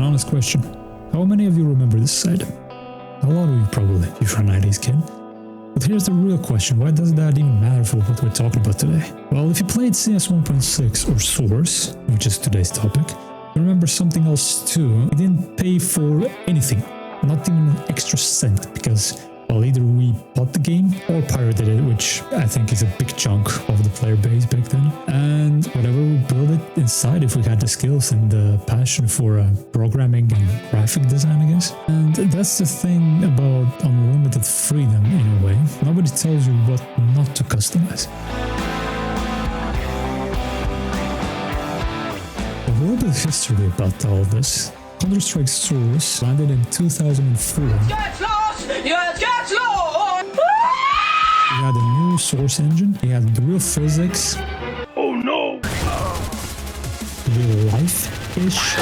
honest question. How many of you remember this item? A lot of you probably, if you're a 90s kid. But here's the real question, why does that even matter for what we're talking about today? Well, if you played CS 1.6 or Source, which is today's topic, you remember something else too. You didn't pay for anything, not even an extra cent, because well, either we bought the game or pirated it, which I think is a big chunk of the player base back then. And whatever we build it inside, if we had the skills and the passion for programming and graphic design, I guess. And that's the thing about unlimited freedom in a way. Nobody tells you what not to customize. A little bit of history about all this. Counter-Strike Source landed in 2004. He had a new Source engine, he had the real physics. Oh no! Real life-ish.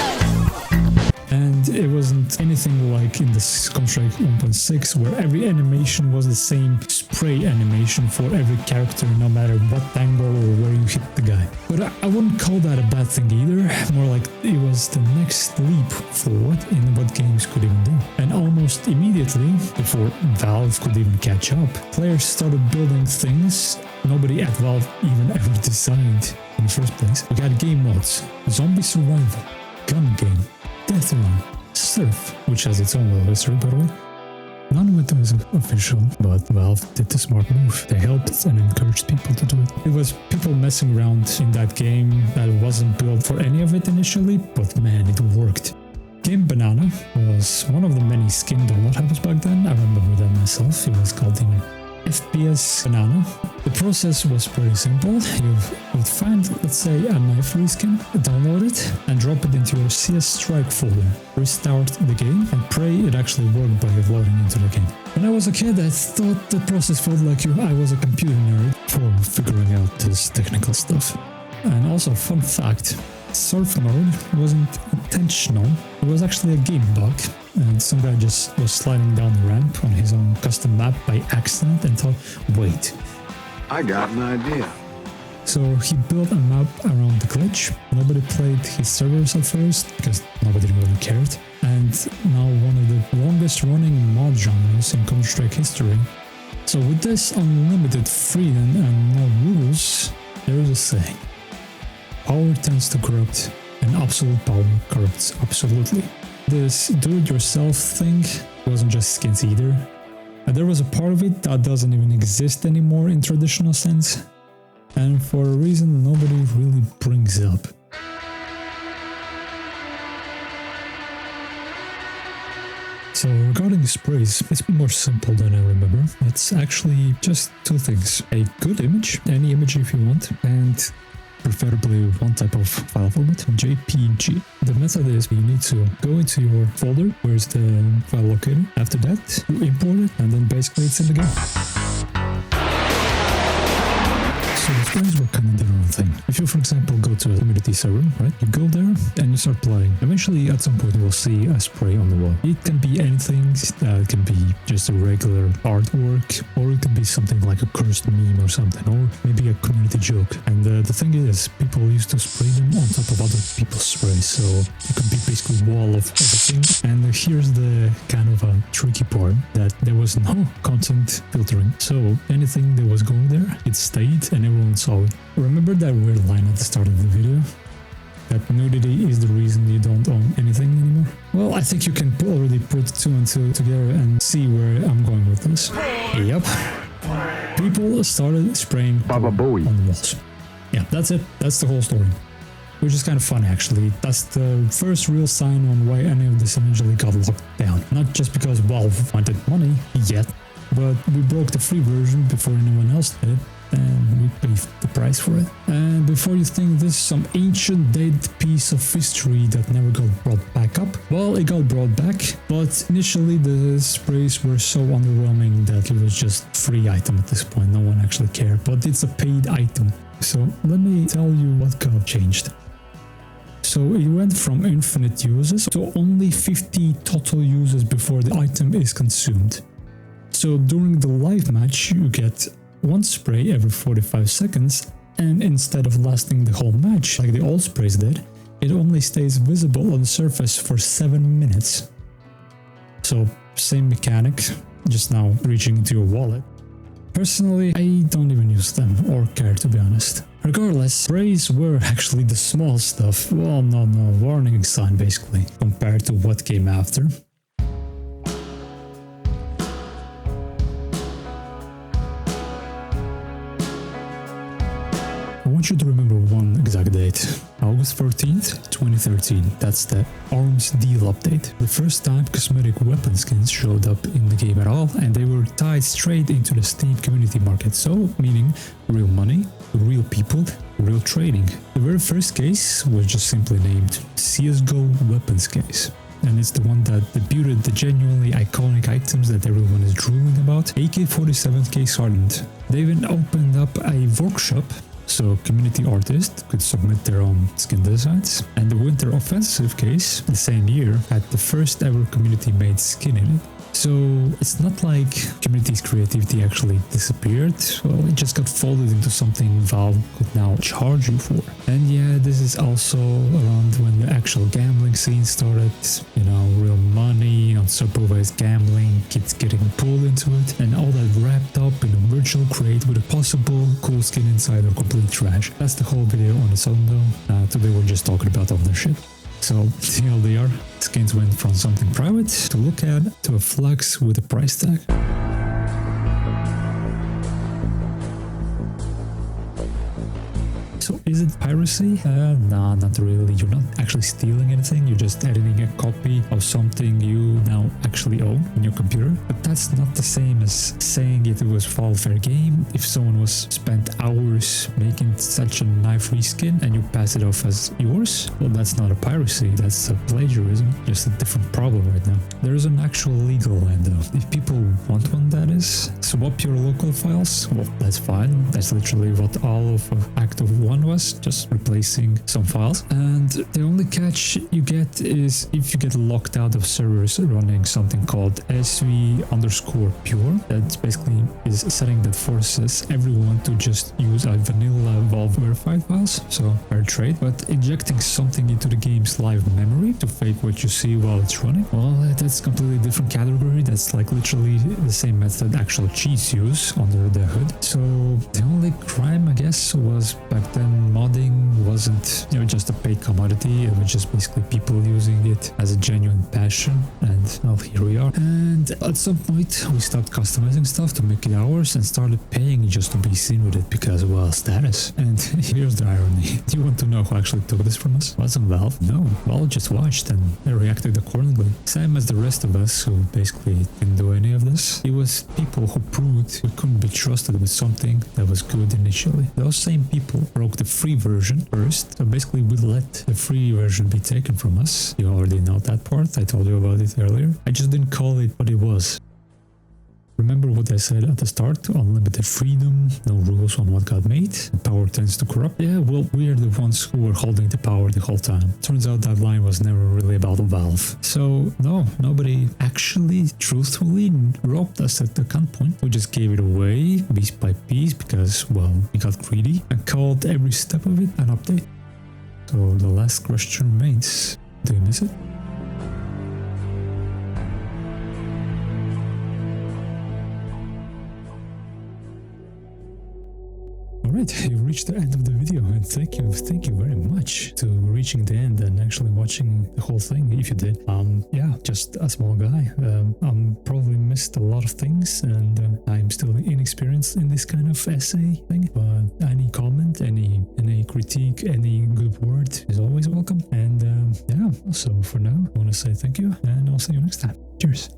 And it wasn't anything like in the Counter-Strike 1.6 where every animation was the same spray animation for every character no matter what angle or where you hit the guy. But I wouldn't call that a bad thing either, more like it was the next leap forward in what games could even do. And almost immediately, before Valve could even catch up, players started building things nobody at Valve even ever designed in the first place. We got game mods, zombie survival, gun game, Death Run, Surf, which has its own little history by the way. None of it was official, but Valve did the smart move. They helped and encouraged people to do it. It was people messing around in that game that wasn't built for any of it initially, but man, it worked. GameBanana was one of the many skin download hubs back then. I remember that myself. It was called the FPS Banana. The process was pretty simple. You would find, let's say, a knife reskin, download it, and drop it into your CS Strike folder. Restart the game, and pray it actually worked by loading into the game. When I was a kid, I thought the process felt like I was a computer nerd for figuring out this technical stuff. And also, fun fact, surf mode wasn't intentional. It was actually a game bug. And some guy just was sliding down the ramp on his own custom map by accident and thought, wait, I got an idea. So he built a map around the glitch. Nobody played his servers at first because nobody really cared. And now one of the longest running mod genres in Counter-Strike history. So with this unlimited freedom and no rules, there is a saying. Power tends to corrupt, and absolute power corrupts absolutely. This do-it-yourself thing wasn't just skins either. There was a part of it that doesn't even exist anymore in traditional sense, and for a reason nobody really brings up. So regarding sprays, it's more simple than I remember. It's actually just two things. A good image, any image if you want, and preferably one type of file format, JPG. The method is you need to go into your folder, where's the file locator. After that, you import it, and then basically it's in the game. So the sprays work kind of their own thing. If you, for example, go to a community server, right? You go there and you start playing. Eventually, at some point, you will see a spray on the wall. It can be anything. It can be just a regular artwork, or it can be something like a cursed meme or something, or maybe a community joke. And the thing is, people used to spray them on top of other people's sprays, so it could be basically a wall of everything. And here's the kind of a tricky part, that there was no content filtering. So anything that was going there, it stayed and everyone saw it. Remember that weird line at the start of the video? That nudity is the reason you don't own anything anymore? Well, I think you can already put two and two together and see where I'm going with this. Yep. People started spraying Baba Booey on the walls. Yeah, that's it. That's the whole story. Which is kind of funny actually. That's the first real sign on why any of this eventually got locked down. Not just because Valve wanted money yet, but we broke the free version before anyone else did. And we paid the price for it. And before you think this is some ancient dead piece of history that never got brought back up, well, it got brought back, but initially the sprays were so underwhelming that it was just a free item at this point. No one actually cared, but it's a paid item. So let me tell you what got changed. So it went from infinite uses to only 50 total uses before the item is consumed. So during the live match, you get one spray every 45 seconds, and instead of lasting the whole match like the old sprays did, it only stays visible on the surface for 7 minutes. So same mechanic, just now reaching into your wallet. Personally, I don't even use them or care, to be honest. Regardless, sprays were actually the small stuff, well, no, warning sign basically, compared to what came after. I want you to remember one exact date. August 14th, 2013. That's the Arms Deal update. The first time cosmetic weapon skins showed up in the game at all, and they were tied straight into the Steam community market. So, meaning real money, real people, real trading. The very first case was just simply named CSGO Weapons Case. And it's the one that debuted the genuinely iconic items that everyone is drooling about, AK-47 case hardened. They even opened up a workshop so community artists could submit their own skin designs. And the Winter Offensive case, the same year, had the first ever community-made skin in it. So it's not like community's creativity actually disappeared, well, it just got folded into something Valve could now charge you for. And yeah, this is also around when the actual gambling scene started, you know, real money, unsupervised gambling, kids getting pulled into it, and all that wrapped up in a virtual crate with a possible cool skin inside or complete trash. That's the whole video on its own though. Today we're just talking about ownership. So, TLDR, skins went from something private to look at to a flex with a price tag. So is it piracy? Nah, not really. You're not actually stealing anything, you're just editing a copy of something you now actually own in your computer. But that's not the same as saying it was fall fair game. If someone was spent hours making such a knife reskin and you pass it off as yours, well, that's not a piracy, that's a plagiarism, just a different problem right now. There is an actual legal line though. If people want one, that is. Swap your local files, well, that's fine. That's literally what all of Act of 1 was, just replacing some files. And the only catch you get is if you get locked out of servers running something called SV_pure. That basically is a setting that forces everyone to just use a vanilla Valve verified files, so fair trade. But injecting something into the game's live memory to fake what you see while it's running, well, that's a completely different category. That's like literally the same method actual cheats use under the hood. So the only crime, I guess, was back then modding wasn't, you know, just a paid commodity. It was just basically people using it as a genuine passion, and well, here we are. And at some point we stopped customizing stuff to make it ours and started paying just to be seen with it because, well, status. And here's the irony. Do you want to know who actually took this from us? Wasn't Valve? No. Well, just watched and they reacted accordingly. Same as the rest of us who basically didn't do any of this. It was people who proved we couldn't be trusted with something that was good initially. Those same people broke the free version first, so basically we let the free version be taken from us. You already know that part, I told you about it earlier. I just didn't call it what it was. Remember what I said at the start? Unlimited freedom, no rules on what got made, power tends to corrupt. Yeah, well, we're the ones who were holding the power the whole time. Turns out that line was never really about Valve. So, no, nobody actually, truthfully, robbed us at the gunpoint. We just gave it away, piece by piece, because, well, we got greedy and called every step of it an update. So, the last question remains, do you miss it? Alright, you've reached the end of the video, and thank you very much to reaching the end and actually watching the whole thing, if you did. Yeah, just a small guy. I'm probably missed a lot of things, and I'm still inexperienced in this kind of essay thing, but any comment, any critique, any good word is always welcome. And yeah, so for now, I want to say thank you, and I'll see you next time. Cheers.